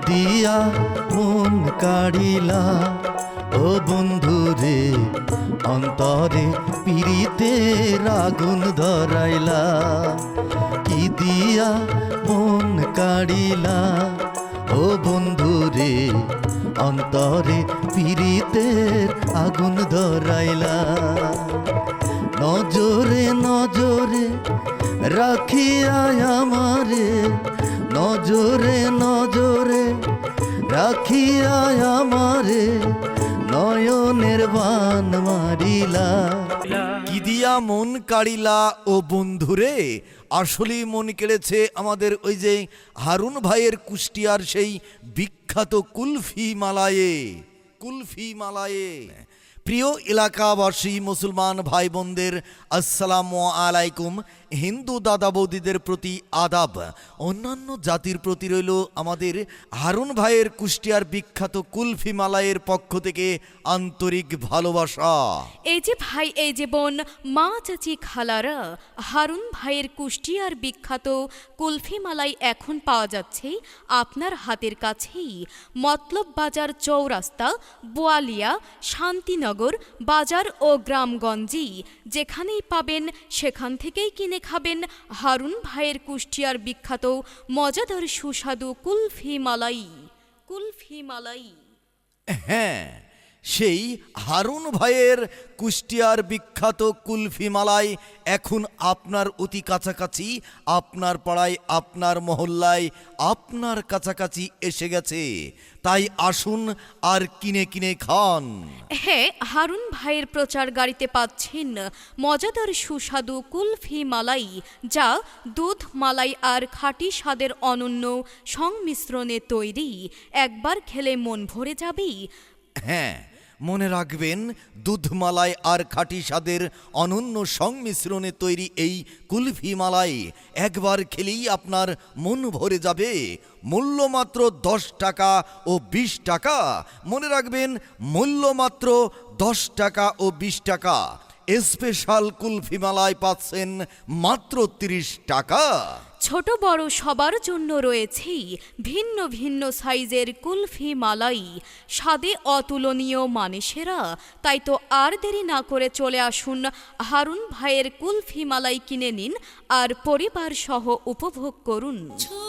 দিয়া মন কাড়িলা ও বন্ধু রে, অন্তরে পিরিতের আগুন ধরাইলা। কি দিয়া মন কাড়িলা ও বন্ধু রে, অন্তরে পিরিতের আগুন ধরাইলা। নজরে নজরে রাখিয়া আমারে, নজরে নজরে রাখিয়া আমারে, নয়নের বান মারিলা। কি দিয়া মন কাড়িলা ও বন্ধুরে, আসলেই মন কেড়েছে আমাদের ওই যে হারুন ভাইয়ের কুষ্টিয়ার সেই বিখ্যাত কুলফি মালায়ে। কুলফি মালায়ে। প্রিয় এলাকাবাসী মুসলমান ভাই বোনদের আসসালামু আলাইকুম। হিন্দু দাদা বৌদিদের প্রতি আদাব, অন্যান্য জাতির প্রতি রইল আমাদের হারুন ভাইয়ের কুষ্টিয়ার বিখ্যাত কুলফি মালাইয়ের পক্ষ থেকে আন্তরিক ভালোবাসা। এই যে ভাই, এই যে বোন, মা চাচি খালারা, হারুন ভাইয়ের কুষ্টিয়ার বিখ্যাত কুলফি মালাই এখন পাওয়া যাচ্ছে আপনার হাতের কাছেই। মতলব বাজার চৌরাস্তা, বোয়ালিয়া, শান্তিনগর বাজার ও গ্রামগঞ্জে যেখানেই পাবেন সেখান থেকেই কিনে খাবেন হারুন ভাইয়ের কুষ্টিয়ার বিখ্যাত মজাদার সুস্বাদু কুলফি মালাই। কুলফি মালাই, হ্যাঁ, সেই হারুন ভাইয়ের কুষ্টিয়ার বিখ্যাত কুলফি মালাই এখন আপনার অতি কাছাকাছি, আপনার পাড়ায়, আপনার মহল্লায়, আপনার কাছাকাছি এসে গেছে। তাই আসুন আর কিনে কিনে খান। হ্যাঁ, হারুন ভাইয়ের প্রচার গাড়িতে পাচ্ছেন মজাদার সুস্বাদু কুলফি মালাই, যা দুধ, মালাই আর খাঁটি স্বাদের অনন্য সংমিশ্রণে তৈরি। একবার খেলে মন ভরে যাবে। হ্যাঁ, মনে রাখবেন, দুধ, মালাই আর খাঁটি স্বাদের অনন্য সংমিশ্রণে তৈরি এই কুলফি মালাই একবার খেলেই আপনার মন ভরে যাবে। মূল্য মাত্র 10 টাকা ও 20 টাকা। মনে রাখবেন, মূল্য মাত্র 10 টাকা ও 20 টাকা। স্পেশাল কুলফি মালাই পাচ্ছেন মাত্র 30 টাকা। ছোট বড় সবার জন্য রয়েছে ভিন্ন ভিন্ন সাইজের কুলফি মালাই, স্বাদে অতুলনীয়, মানে সেরা। তাই তো আর দেরি না করে চলে আসুন হারুন ভাইয়ের কুলফি মালাই কিনে নিন আর পরিবার সহ উপভোগ করুন।